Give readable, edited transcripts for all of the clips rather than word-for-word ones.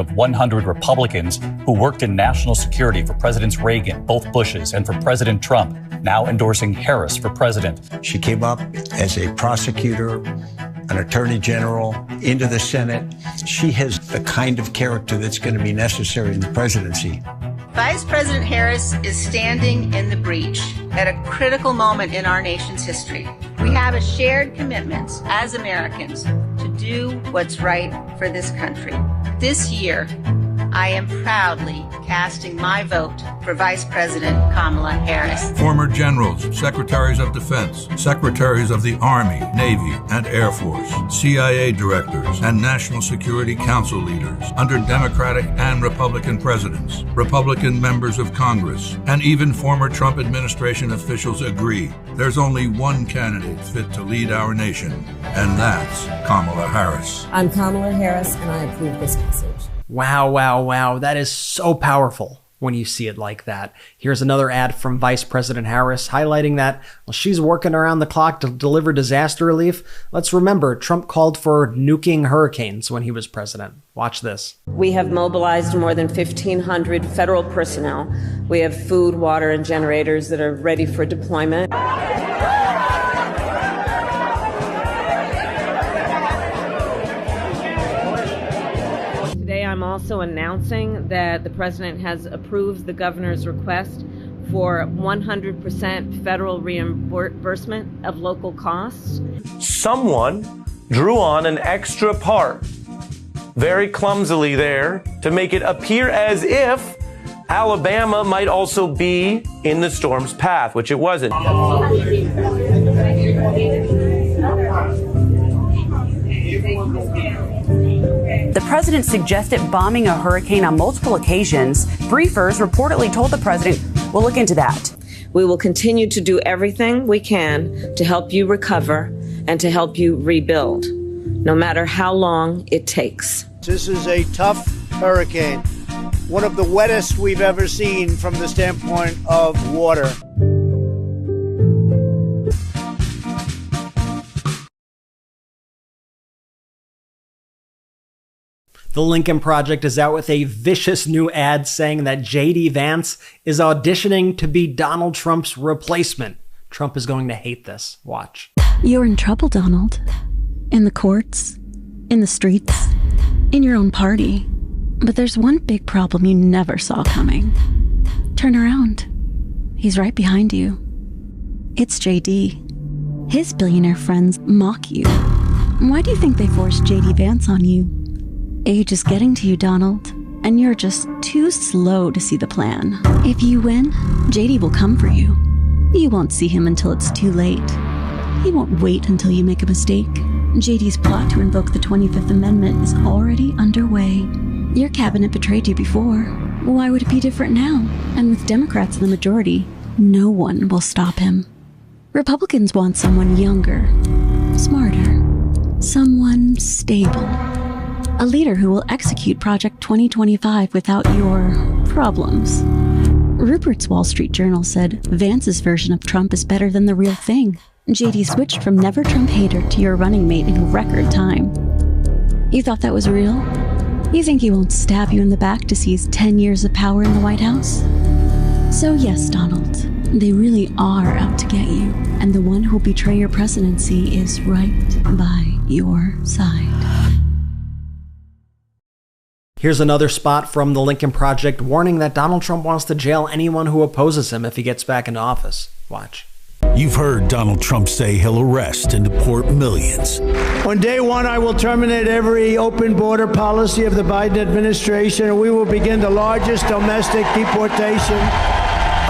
of 100 Republicans who worked in national security for Presidents Reagan, both Bushes, and for President Trump, now endorsing Harris for president. She came up as a prosecutor, an attorney general, into the Senate. She has the kind of character that's going to be necessary in the presidency. Vice President Harris is standing in the breach at a critical moment in our nation's history. We have a shared commitment as Americans to do what's right for this country. This year, I am proudly casting my vote for Vice President Kamala Harris. Former generals, secretaries of defense, secretaries of the Army, Navy, and Air Force, CIA directors, and National Security Council leaders under Democratic and Republican presidents, Republican members of Congress, and even former Trump administration officials agree there's only one candidate fit to lead our nation, and that's Kamala Harris. I'm Kamala Harris, and I approve this message. Wow, wow, wow. That is so powerful when you see it like that. Here's another ad from Vice President Harris highlighting that while she's working around the clock to deliver disaster relief, let's remember Trump called for nuking hurricanes when he was president. Watch this. We have mobilized more than 1,500 federal personnel. We have food, water, and generators that are ready for deployment. I'm also announcing that the president has approved the governor's request for 100% federal reimbursement of local costs. Someone drew on an extra part, very clumsily there, to make it appear as if Alabama might also be in the storm's path, which it wasn't. The president suggested bombing a hurricane on multiple occasions. Briefers reportedly told the president, we'll look into that. We will continue to do everything we can to help you recover and to help you rebuild, no matter how long it takes. This is a tough hurricane, one of the wettest we've ever seen from the standpoint of water. The Lincoln Project is out with a vicious new ad saying that J.D. Vance is auditioning to be Donald Trump's replacement. Trump is going to hate this. Watch. You're in trouble, Donald. In the courts, in the streets, in your own party. But there's one big problem you never saw coming. Turn around. He's right behind you. It's J.D. His billionaire friends mock you. Why do you think they forced J.D. Vance on you? Age is getting to you, Donald, and you're just too slow to see the plan. If you win, JD will come for you. You won't see him until it's too late. He won't wait until you make a mistake. JD's plot to invoke the 25th Amendment is already underway. Your cabinet betrayed you before. Why would it be different now? And with Democrats in the majority, no one will stop him. Republicans want someone younger, smarter, someone stable. A leader who will execute Project 2025 without your problems. Rupert's Wall Street Journal said Vance's version of Trump is better than the real thing. JD switched from never Trump hater to your running mate in record time. You thought that was real? You think he won't stab you in the back to seize 10 years of power in the White House? So yes, Donald, they really are out to get you. And the one who'll betray your presidency is right by your side. Here's another spot from the Lincoln Project warning that Donald Trump wants to jail anyone who opposes him if he gets back into office. Watch. You've heard Donald Trump say he'll arrest and deport millions. On day one, I will terminate every open border policy of the Biden administration, and we will begin the largest domestic deportation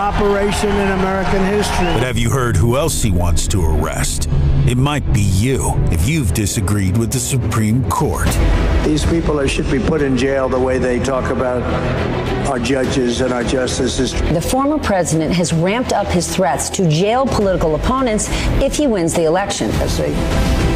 operation in American history. But have you heard who else he wants to arrest? It might be you if you've disagreed with the Supreme Court. These people should be put in jail the way they talk about our judges and our justices. The former president has ramped up his threats to jail political opponents if he wins the election. As they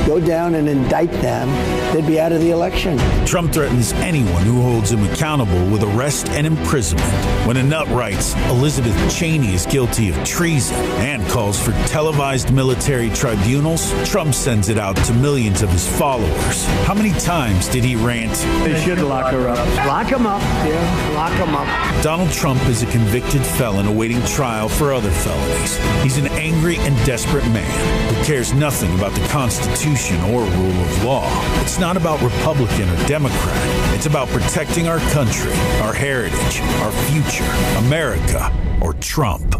go down and indict them, they'd be out of the election. Trump threatens anyone who holds him accountable with arrest and imprisonment. When a nut writes Elizabeth Cheney is guilty of treason and calls for televised military tribunals, Trump sends it out to millions of his followers. How many times did he rant? They should lock her up. Lock him up. Yeah, lock him up. Donald Trump is a convicted felon awaiting trial for other felonies. He's an angry and desperate man who cares nothing about the Constitution or rule of law. It's not about Republican or Democrat. It's about protecting our country, our heritage, our future, America, or Trump.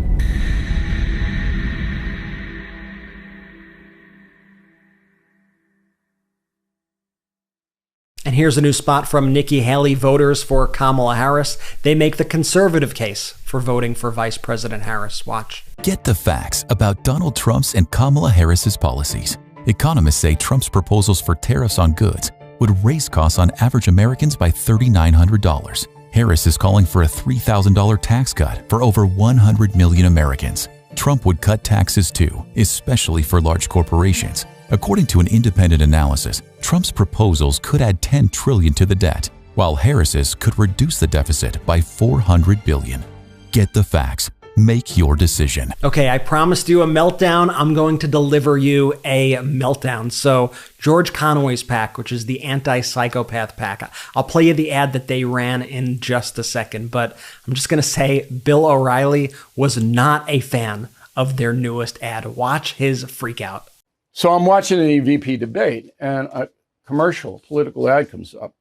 And here's a new spot from Nikki Haley voters for Kamala Harris. They make the conservative case for voting for Vice President Harris. Watch. Get the facts about Donald Trump's and Kamala Harris's policies. Economists say Trump's proposals for tariffs on goods would raise costs on average Americans by $3,900. Harris is calling for a $3,000 tax cut for over 100 million Americans. Trump would cut taxes too, especially for large corporations. According to an independent analysis, Trump's proposals could add $10 trillion to the debt, while Harris's could reduce the deficit by $400 billion. Get the facts. Make your decision. Okay, I promised you a meltdown. I'm going to deliver you a meltdown. So George Conway's PAC, which is the anti-psychopath PAC. I'll play you the ad that they ran in just a second, but I'm just going to say Bill O'Reilly was not a fan of their newest ad. Watch his freak out. So I'm watching an EVP debate and a commercial, political ad comes up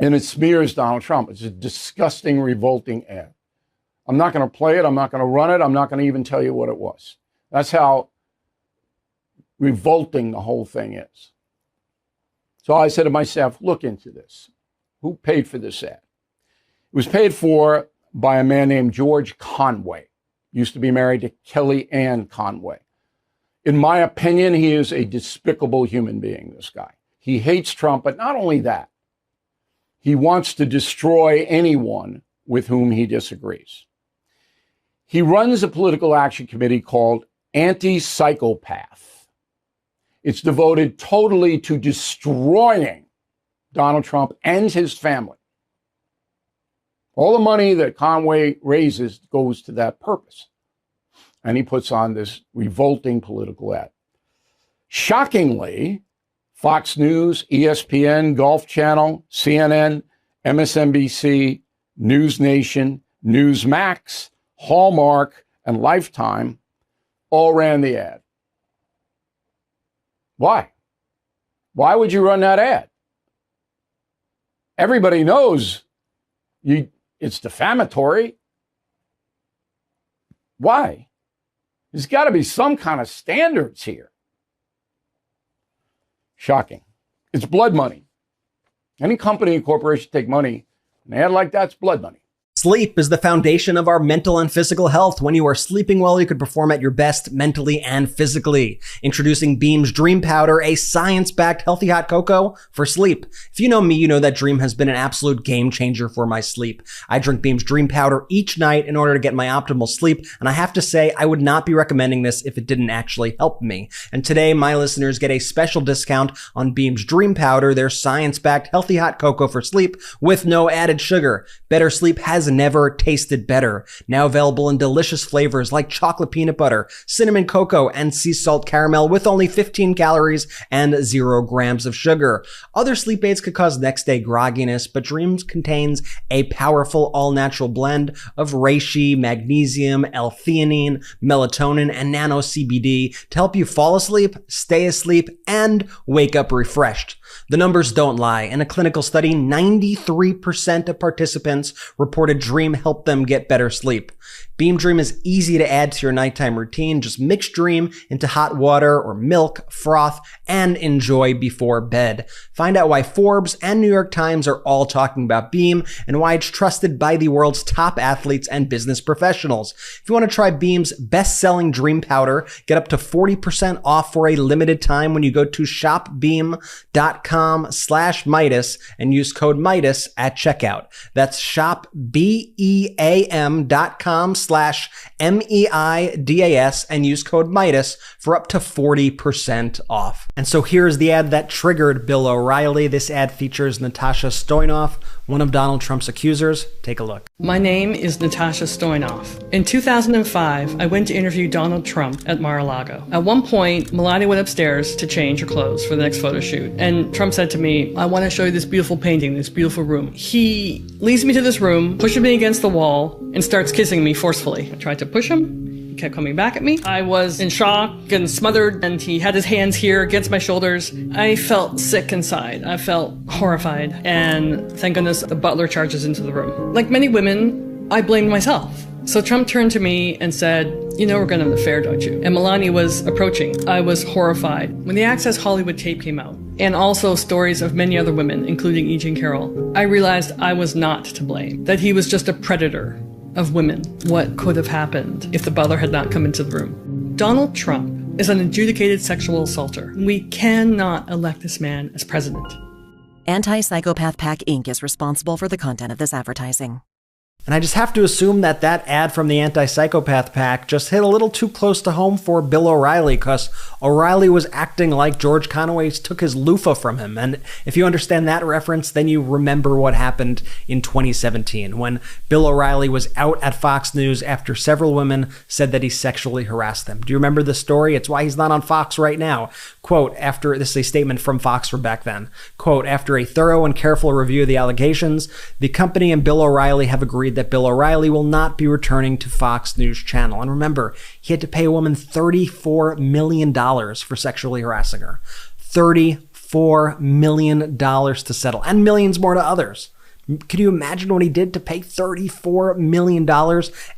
and it smears Donald Trump. It's a disgusting, revolting ad. I'm not going to play it. I'm not going to run it. I'm not going to even tell you what it was. That's how revolting the whole thing is. So I said to my staff, look into this. Who paid for this ad? It was paid for by a man named George Conway. Used to be married to Kellyanne Conway. In my opinion, he is a despicable human being, this guy. He hates Trump, but not only that, he wants to destroy anyone with whom he disagrees. He runs a political action committee called Anti-Psychopath. It's devoted totally to destroying Donald Trump and his family. All the money that Conway raises goes to that purpose. And he puts on this revolting political ad. Shockingly, Fox News, ESPN, Golf Channel, CNN, MSNBC, News Nation, Newsmax, Hallmark, and Lifetime all ran the ad. Why? Why would you run that ad? Everybody knows it's defamatory. Why? There's got to be some kind of standards here. Shocking. It's blood money. Any company and corporation take money, an ad like that's blood money. Sleep is the foundation of our mental and physical health. When you are sleeping well, you can perform at your best mentally and physically. Introducing Beam's Dream Powder, a science-backed healthy hot cocoa for sleep. If you know me, you know that Dream has been an absolute game changer for my sleep. I drink Beam's Dream Powder each night in order to get my optimal sleep, and I have to say, I would not be recommending this if it didn't actually help me. And today, my listeners get a special discount on Beam's Dream Powder, their science-backed healthy hot cocoa for sleep with no added sugar. Better sleep has never tasted better. Now available in delicious flavors like chocolate peanut butter, cinnamon cocoa, and sea salt caramel with only 15 calories and 0 grams of sugar. Other sleep aids could cause next day grogginess, but Dreams contains a powerful all-natural blend of reishi, magnesium, L-theanine, melatonin, and nano CBD to help you fall asleep, stay asleep, and wake up refreshed. The numbers don't lie. In a clinical study, 93% of participants reported Dream helped them get better sleep. Beam Dream is easy to add to your nighttime routine. Just mix Dream into hot water or milk, froth, and enjoy before bed. Find out why Forbes and New York Times are all talking about Beam and why it's trusted by the world's top athletes and business professionals. If you want to try Beam's best-selling Dream Powder, get up to 40% off for a limited time when you go to shopbeam.com/Midas and use code Midas at checkout. That's shopbeam.com/Midas BEAM.com/MEIDAS and use code Midas for up to 40% off. And so here's the ad that triggered Bill O'Reilly. This ad features Natasha Stoynoff, one of Donald Trump's accusers. Take a look. My name is Natasha Stoynoff. In 2005, I went to interview Donald Trump at Mar-a-Lago. At one point, Melania went upstairs to change her clothes for the next photo shoot. And Trump said to me, I want to show you this beautiful painting, this beautiful room. He leads me to this room, pushes me against the wall, and starts kissing me forcefully. I tried to push him. He kept coming back at me. I was in shock and smothered, and he had his hands here against my shoulders. I felt sick inside. I felt horrified. And thank goodness the butler charges into the room. Like many women, I blamed myself. So Trump turned to me and said, you know we're going to have an affair, don't you? And Melania was approaching. I was horrified. When the Access Hollywood tape came out, and also stories of many other women, including E. Jean Carroll, I realized I was not to blame, that he was just a predator of women. What could have happened if the butler had not come into the room? Donald Trump is an adjudicated sexual assaulter. We cannot elect this man as president. Anti-Psychopath PAC Inc. is responsible for the content of this advertising. And I just have to assume that that ad from the Anti-Psychopath PAC just hit a little too close to home for Bill O'Reilly, because O'Reilly was acting like George Conway took his loofah from him. And if you understand that reference, then you remember what happened in 2017 when Bill O'Reilly was out at Fox News after several women said that he sexually harassed them. Do you remember the story? It's why he's not on Fox right now. Quote, after, this is a statement from Fox from back then, quote, after a thorough and careful review of the allegations, the company and Bill O'Reilly have agreed that Bill O'Reilly will not be returning to Fox News Channel. And remember, he had to pay a woman $34 million for sexually harassing her. $34 million to settle, and millions more to others. Could you imagine what he did to pay $34 million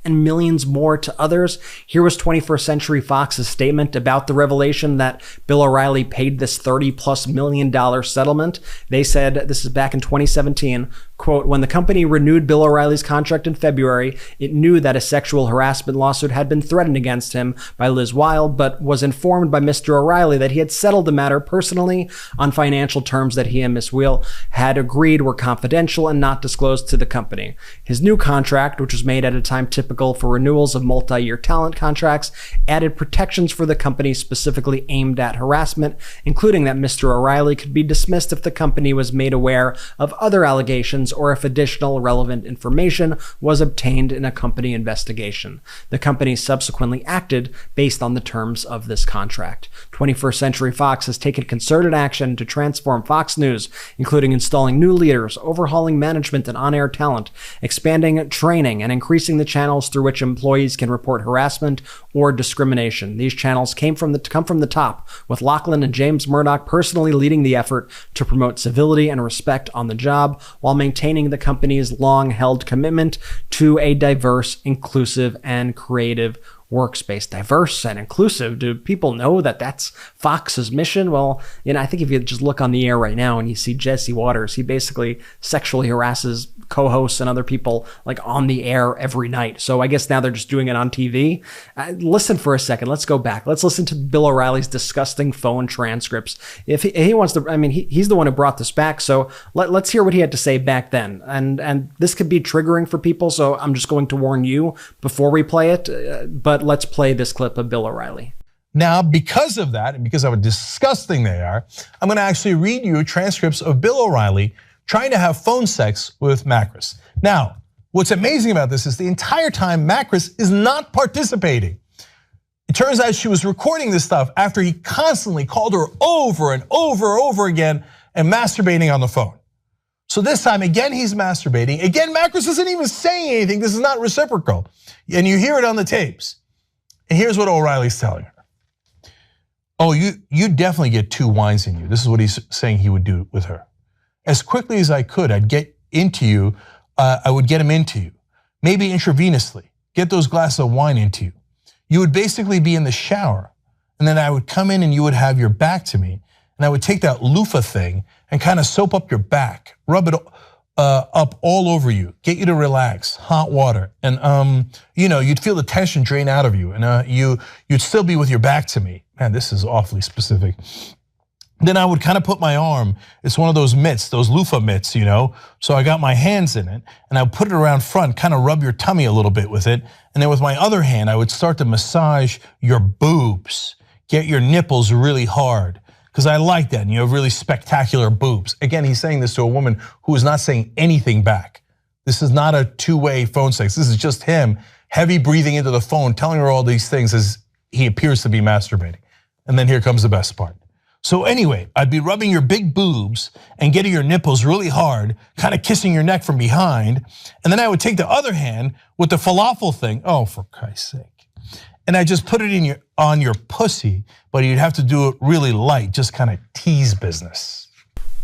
and millions more to others? Here was 21st Century Fox's statement about the revelation that Bill O'Reilly paid this $30+ million settlement. They said, this is back in 2017, quote, when the company renewed Bill O'Reilly's contract in February, it knew that a sexual harassment lawsuit had been threatened against him by Liz Wild, but was informed by Mr. O'Reilly that he had settled the matter personally on financial terms that he and Ms. Weil had agreed were confidential and not disclosed to the company. His new contract, which was made at a time typical for renewals of multi-year talent contracts, added protections for the company specifically aimed at harassment, including that Mr. O'Reilly could be dismissed if the company was made aware of other allegations or if additional relevant information was obtained in a company investigation. The company subsequently acted based on the terms of this contract. 21st Century Fox has taken concerted action to transform Fox News, including installing new leaders, overhauling management and on-air talent, expanding training, and increasing the channels through which employees can report harassment or discrimination. These channels come from the top, with Lachlan and James Murdoch personally leading the effort to promote civility and respect on the job, while maintaining the company's long-held commitment to a diverse, inclusive, and creative workspace. Diverse and inclusive. Do people know that that's Fox's mission? Well, I think if you just look on the air right now and you see Jesse Waters, he basically sexually harasses co-hosts and other people like on the air every night. So I guess now they're just doing it on TV. Listen for a second. Let's go back. Let's listen to Bill O'Reilly's disgusting phone transcripts. If he wants to, he's the one who brought this back. So let's hear what he had to say back then. And this could be triggering for people. So I'm just going to warn you before we play it. But let's play this clip of Bill O'Reilly. Now, because of that, and because of how disgusting they are, I'm going to actually read you transcripts of Bill O'Reilly trying to have phone sex with Macris. Now, what's amazing about this is the entire time Macris is not participating. It turns out she was recording this stuff after he constantly called her over and over again and masturbating on the phone. So this time, again, he's masturbating. Again, Macris isn't even saying anything. This is not reciprocal. And you hear it on the tapes. And here's what O'Reilly's telling her. Oh, you definitely get 2 wines in you. This is what he's saying he would do with her. As quickly as I could, I'd get into you. I would get him into you. Maybe intravenously, get those glasses of wine into you. You would basically be in the shower. And then I would come in and you would have your back to me. And I would take that loofah thing and kind of soap up your back, rub it up all over you, get you to relax, hot water. And you'd feel the tension drain out of you. And you'd still be with your back to me. Man, this is awfully specific. then I would kind of put my arm, it's one of those mitts, those loofah mitts, you know? So I got my hands in it and I would put it around front, kind of rub your tummy a little bit with it. And then with my other hand, I would start to massage your boobs, get your nipples really hard. Because I like that, and you have really spectacular boobs. Again, he's saying this to a woman who is not saying anything back. This is not a two-way phone sex. This is just him heavy breathing into the phone, telling her all these things as he appears to be masturbating. And then here comes the best part. So anyway, I'd be rubbing your big boobs and getting your nipples really hard, kind of kissing your neck from behind. And then I would take the other hand with the falafel thing. Oh, for Christ's sake. And I just put it on your pussy, but you'd have to do it really light, just kind of tease business.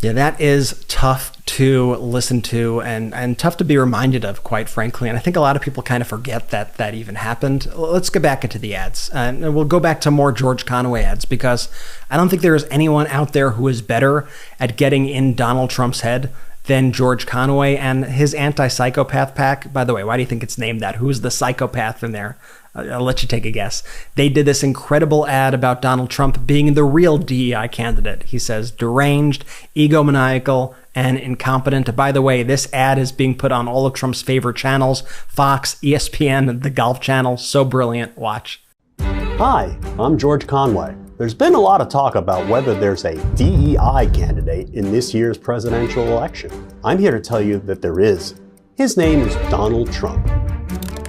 Yeah, that is tough to listen to and tough to be reminded of, quite frankly. And I think a lot of people kind of forget that even happened. Let's get back into the ads. And we'll go back to more George Conway ads, because I don't think there is anyone out there who is better at getting in Donald Trump's head than George Conway and his anti-psychopath pack. By the way, why do you think it's named that? Who's the psychopath in there? I'll let you take a guess. They did this incredible ad about Donald Trump being the real DEI candidate. He says deranged, egomaniacal, and incompetent. By the way, this ad is being put on all of Trump's favorite channels, Fox, ESPN, the Golf Channel. So brilliant. Watch. Hi, I'm George Conway. There's been a lot of talk about whether there's a DEI candidate in this year's presidential election. I'm here to tell you that there is. His name is Donald Trump.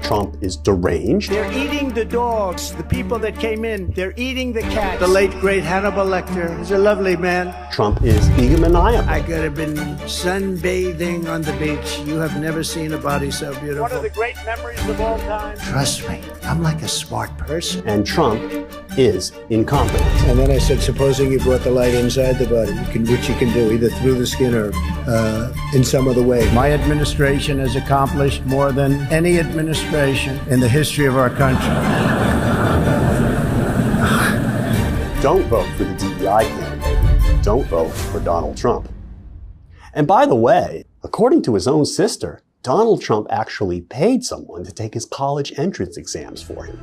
Trump is deranged. They're eating the dogs, the people that came in. They're eating the cats. The late, great Hannibal Lecter is a lovely man. Trump is egomaniacal. I could have been sunbathing on the beach. You have never seen a body so beautiful. One of the great memories of all time. Trust me, I'm like a smart person. And Trump is incompetent. And then I said, supposing you brought the light inside the body, which you can do either through the skin or in some other way. My administration has accomplished more than any administration in the history of our country. Don't vote for the DEI candidate. Don't vote for Donald Trump. And by the way, according to his own sister, Donald Trump actually paid someone to take his college entrance exams for him.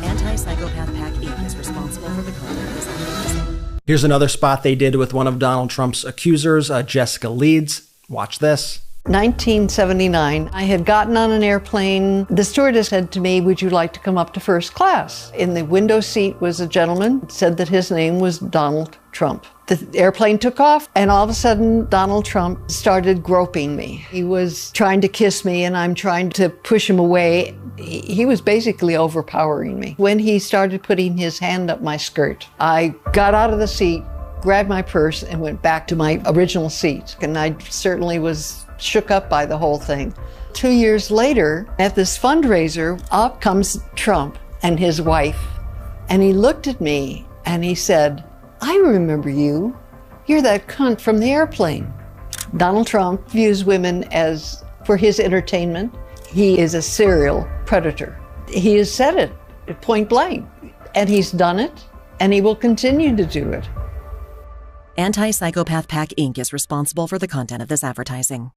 Anti-Psychopath PAC Inc. is responsible for the content of this episode. Here's another spot they did with one of Donald Trump's accusers, Jessica Leeds. Watch this. 1979, I had gotten on an airplane. The stewardess said to me, "Would you like to come up to first class?" In the window seat was a gentleman, said that his name was Donald Trump. The airplane took off, and all of a sudden, Donald Trump started groping me. He was trying to kiss me, and I'm trying to push him away. He was basically overpowering me. When he started putting his hand up my skirt, I got out of the seat, grabbed my purse, and went back to my original seat. And I certainly was shook up by the whole thing. 2 years later, at this fundraiser, up comes Trump and his wife. And he looked at me and he said, "I remember you. You're that cunt from the airplane." Donald Trump views women as for his entertainment. He is a serial predator. He has said it point blank, and he's done it, and he will continue to do it. Anti-Psychopath PAC Inc. is responsible for the content of this advertising.